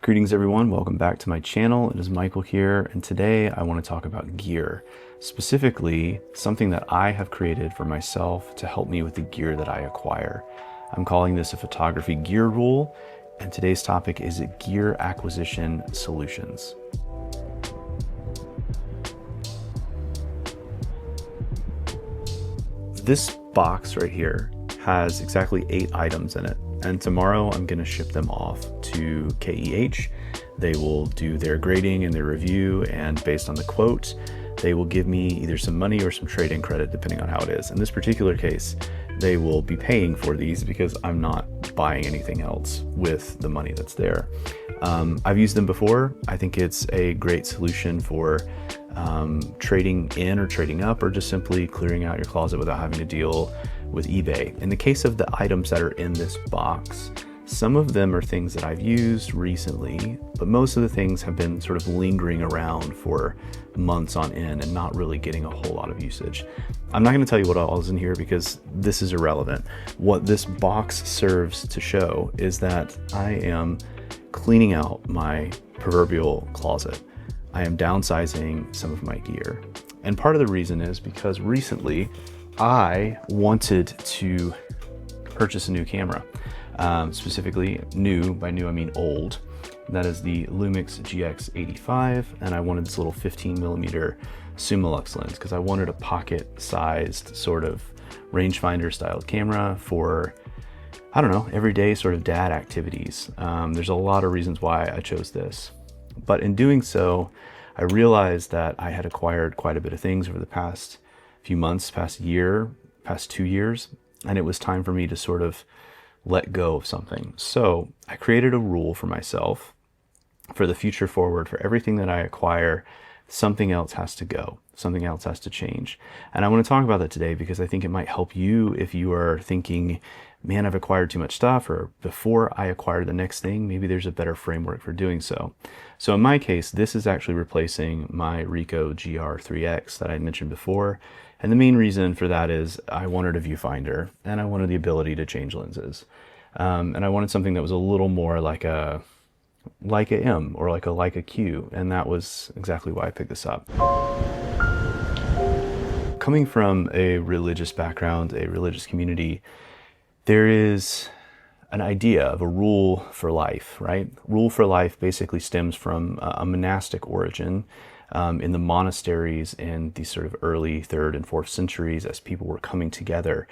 Greetings everyone, welcome back to my channel. It is Michael here, and today I want to talk about gear. Specifically, something that I have created for myself to help me with the gear that I acquire. I'm calling this a photography gear rule, and today's topic is gear acquisition solutions. This box right here has exactly 8 items in it, and tomorrow I'm going to ship them off to KEH. They will do their grading and their review, and based on the quote, they will give me either some money or some trade-in credit depending on how it is. In this particular case, they will be paying for these because I'm not buying anything else with the money that's there. I've used them before. I think it's a great solution for trading in or trading up, or just simply clearing out your closet without having to deal with eBay. In the case of the items that are in this box, some of them are things that I've used recently, but most of the things have been sort of lingering around for months on end and not really getting a whole lot of usage. I'm not going to tell you what all is in here because this is irrelevant. What this box serves to show is that I am cleaning out my proverbial closet. I am downsizing some of my gear. And part of the reason is because recently I wanted to purchase a new camera. Specifically new, by new I mean old. That is the Lumix GX85, and I wanted this little 15mm Summilux lens because I wanted a pocket-sized sort of rangefinder styled camera for, I don't know, everyday sort of dad activities. There's a lot of reasons why I chose this, but in doing so, I realized that I had acquired quite a bit of things over the past few months, past year, past 2 years, and it was time for me to sort of let go of something. So I created a rule for myself for the future forward. For everything that I acquire, something else has to go, something else has to change. And I want to talk about that today because I think it might help you if you are thinking, man, I've acquired too much stuff, or before I acquire the next thing, maybe there's a better framework for doing so. So in my case, this is actually replacing my Ricoh GR3X that I mentioned before. And the main reason for that is I wanted a viewfinder and I wanted the ability to change lenses. And I wanted something that was a little more like a M or like a Q. And that was exactly why I picked this up. Coming from a religious background, a religious community, there is an idea of a rule for life, right? Rule for life basically stems from a monastic origin in the monasteries in the sort of early 3rd and 4th centuries. As people were coming together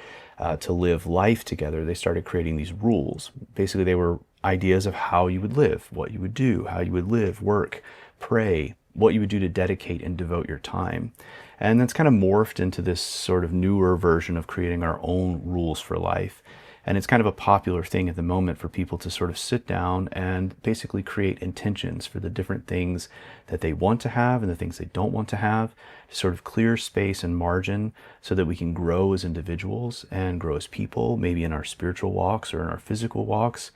to live life together, they started creating these rules. Basically, they were ideas of how you would live, what you would do, how you would live, work, pray, what you would do to dedicate and devote your time. And that's kind of morphed into this sort of newer version of creating our own rules for life. And it's kind of a popular thing at the moment for people to sort of sit down and basically create intentions for the different things that they want to have and the things they don't want to have, to sort of clear space and margin so that we can grow as individuals and grow as people, maybe in our spiritual walks or in our physical walks.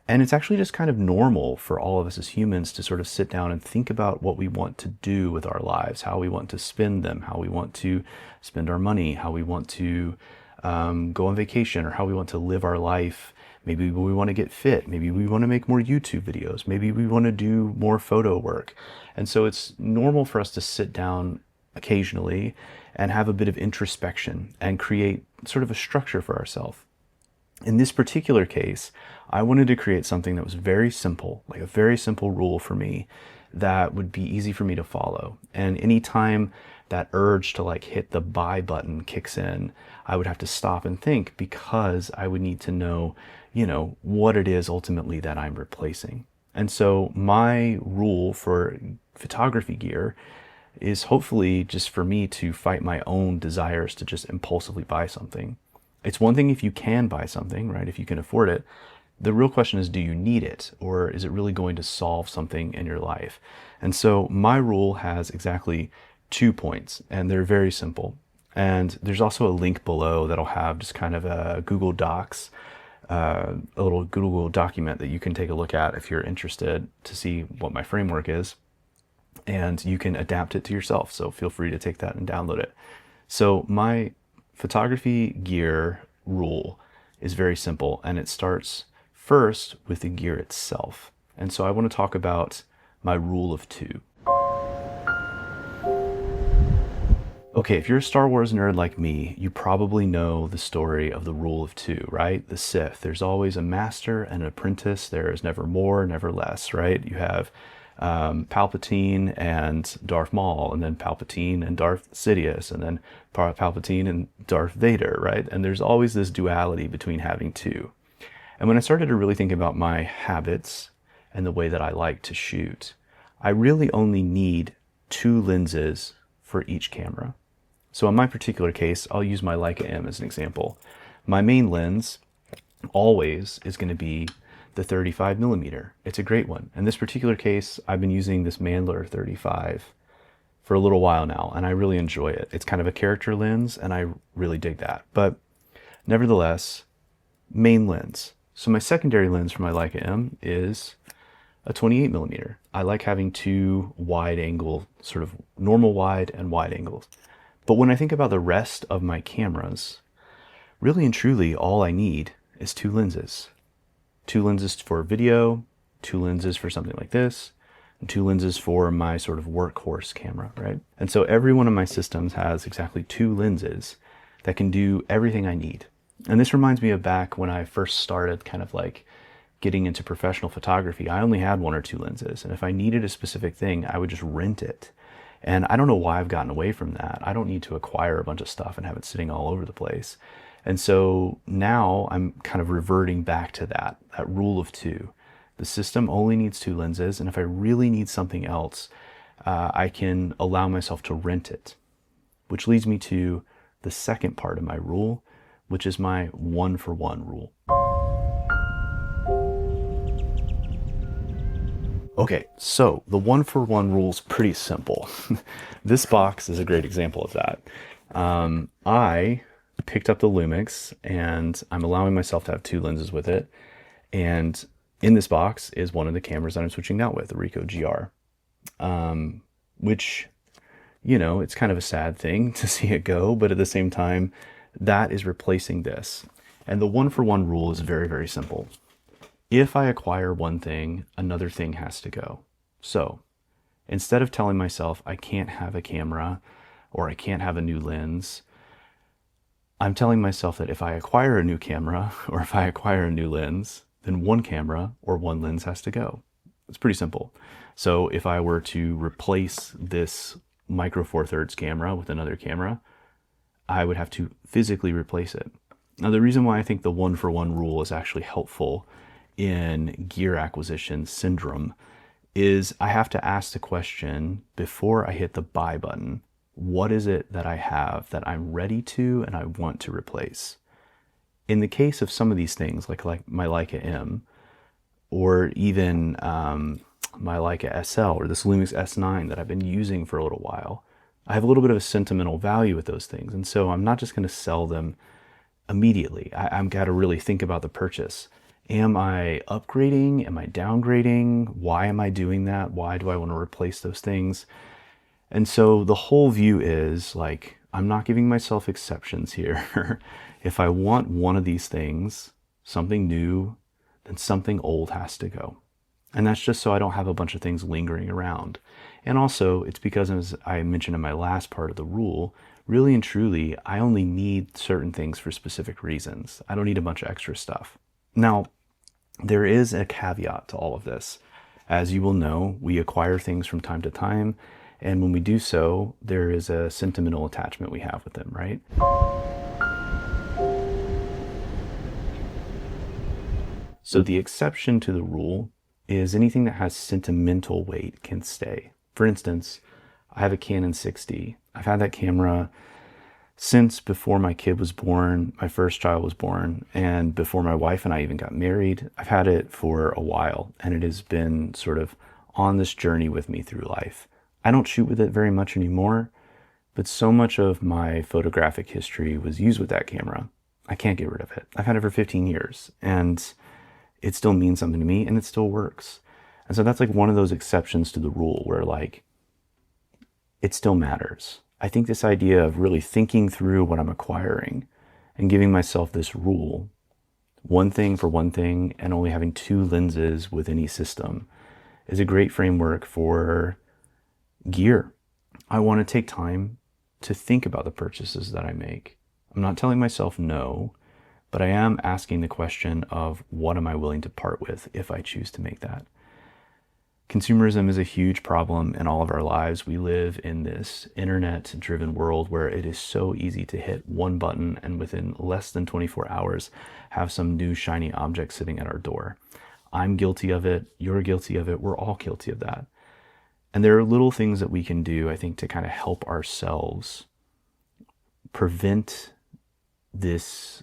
And it's actually just kind of normal for all of us as humans to sort of sit down and think about what we want to do with our lives, how we want to spend them, how we want to spend our money, how we want to go on vacation, or how we want to live our life. Maybe we want to get fit. Maybe we want to make more YouTube videos. Maybe we want to do more photo work. And so it's normal for us to sit down occasionally and have a bit of introspection and create sort of a structure for ourselves. In this particular case, I wanted to create something that was very simple, like a very simple rule for me that would be easy for me to follow. And anytime that urge to like hit the buy button kicks in, I would have to stop and think because I would need to know, what it is ultimately that I'm replacing. And so my rule for photography gear is hopefully just for me to fight my own desires to just impulsively buy something. It's one thing if you can buy something, right? If you can afford it. The real question is, do you need it? Or is it really going to solve something in your life? And so my rule has exactly 2 points, and they're very simple. And there's also a link below that'll have just kind of a Google Docs, a little Google document that you can take a look at if you're interested to see what my framework is. And you can adapt it to yourself. So feel free to take that and download it. So my photography gear rule is very simple, and it starts first with the gear itself. And so I want to talk about my rule of two. Okay, if you're a Star Wars nerd like me, you probably know the story of the rule of two, right? The Sith. There's always a master and an apprentice. There is never more, never less, right? You have Palpatine and Darth Maul, and then Palpatine and Darth Sidious, and then Palpatine and Darth Vader, right? And there's always this duality between having two. And when I started to really think about my habits and the way that I like to shoot, I really only need two lenses for each camera. So in my particular case, I'll use my Leica M as an example. My main lens always is going to be the 35 millimeter. It's a great one. In this particular case, I've been using this Mandler 35 for a little while now, and I really enjoy it. It's kind of a character lens, and I really dig that. But nevertheless, main lens. So my secondary lens for my Leica M is a 28 millimeter. I like having two wide angle, sort of normal wide and wide angles. But when I think about the rest of my cameras, really and truly, all I need is two lenses. Two lenses for video, two lenses for something like this, and two lenses for my sort of workhorse camera, right? And so every one of my systems has exactly two lenses that can do everything I need. And this reminds me of back when I first started kind of like getting into professional photography. I only had one or two lenses, and if I needed a specific thing, I would just rent it. And I don't know why I've gotten away from that. I don't need to acquire a bunch of stuff and have it sitting all over the place. And so now I'm kind of reverting back to that rule of two. The system only needs two lenses, and if I really need something else, I can allow myself to rent it. Which leads me to the second part of my rule, which is my 1-for-1 rule. Okay, so the 1-for-1 rule is pretty simple. This box is a great example of that. I picked up the Lumix, and I'm allowing myself to have two lenses with it. And in this box is one of the cameras that I'm switching out with, the Ricoh GR. Which, you know, it's kind of a sad thing to see it go, but at the same time, that is replacing this. And the 1-for-1 rule is very, very simple. If I acquire one thing, another thing has to go. So instead of telling myself I can't have a camera or I can't have a new lens, I'm telling myself that if I acquire a new camera or if I acquire a new lens, then one camera or one lens has to go. It's pretty simple. So if I were to replace this Micro Four Thirds camera with another camera, I would have to physically replace it. Now, the reason why I think the 1-for-1 rule is actually helpful in gear acquisition syndrome is I have to ask the question before I hit the buy button, what is it that I have that I'm ready to and I want to replace? In the case of some of these things, like my Leica M, or even my Leica SL, or this Lumix S9 that I've been using for a little while, I have a little bit of a sentimental value with those things. And so I'm not just going to sell them immediately. I've got to really think about the purchase. Am I upgrading? Am I downgrading? Why am I doing that? Why do I want to replace those things? And so the whole view is like, I'm not giving myself exceptions here. If I want one of these things, something new, then something old has to go. And that's just so I don't have a bunch of things lingering around. And also it's because, as I mentioned in my last part of the rule, really and truly, I only need certain things for specific reasons. I don't need a bunch of extra stuff. Now, there is a caveat to all of this. As you will know, we acquire things from time to time, and when we do so, there is a sentimental attachment we have with them, right? So the exception to the rule is anything that has sentimental weight can stay. For instance, I have a Canon 6D. I've had that camera since before my kid was born, my first child was born, and before my wife and I even got married. I've had it for a while, and it has been sort of on this journey with me through life. I don't shoot with it very much anymore, but so much of my photographic history was used with that camera. I can't get rid of it. I've had it for 15 years, and it still means something to me, and it still works. And so that's like one of those exceptions to the rule where like, it still matters. I think this idea of really thinking through what I'm acquiring and giving myself this rule One thing for one thing, and only having two lenses with any system is a great framework for gear. I want to take time to think about the purchases that I make. I'm not telling myself no, but I am asking the question of what am I willing to part with if I choose to make that. Consumerism is a huge problem in all of our lives. We live in this internet-driven world where it is so easy to hit one button and within less than 24 hours have some new shiny object sitting at our door. I'm guilty of it. You're guilty of it. We're all guilty of that. And there are little things that we can do, I think, to kind of help ourselves prevent this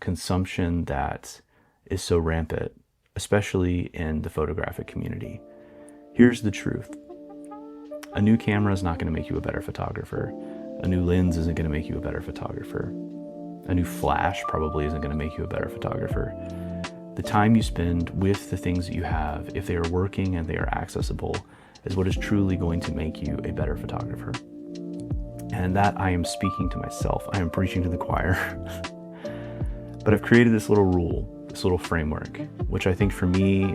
consumption that is so rampant, especially in the photographic community. Here's the truth. A new camera is not going to make you a better photographer. A new lens isn't going to make you a better photographer. A new flash probably isn't going to make you a better photographer. The time you spend with the things that you have, if they are working and they are accessible, is what is truly going to make you a better photographer. And that I am speaking to myself. I am preaching to the choir. But I've created this little rule, this little framework, which I think for me,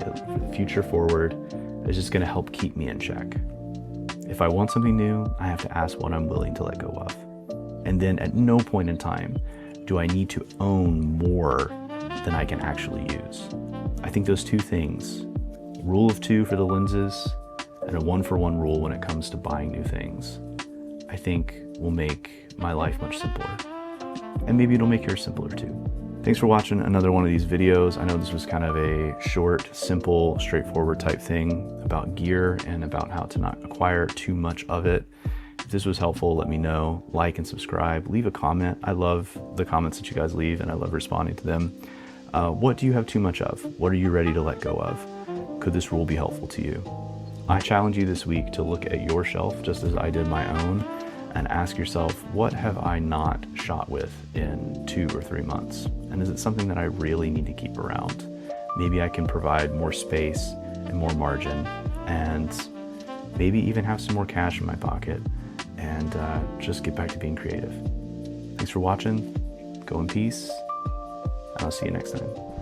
future forward, is just going to help keep me in check. If I want something new, I have to ask what I'm willing to let go of. And then at no point in time do I need to own more than I can actually use. I think those two things, rule of two for the lenses and a one-for-one rule when it comes to buying new things, I think will make my life much simpler. And maybe it'll make yours simpler too. Thanks for watching another one of these videos. I know this was kind of a short, simple, straightforward type thing about gear and about how to not acquire too much of it. If this was helpful, let me know. Like and subscribe. Leave a comment. I love the comments that you guys leave and I love responding to them. What do you have too much of? What are you ready to let go of? Could this rule be helpful to you? I challenge you this week to look at your shelf just as I did my own and ask yourself, what have I not shot with in 2 or 3 months? And is it something that I really need to keep around? Maybe I can provide more space and more margin and maybe even have some more cash in my pocket and just get back to being creative. Thanks for watching. Go in peace. And I'll see you next time.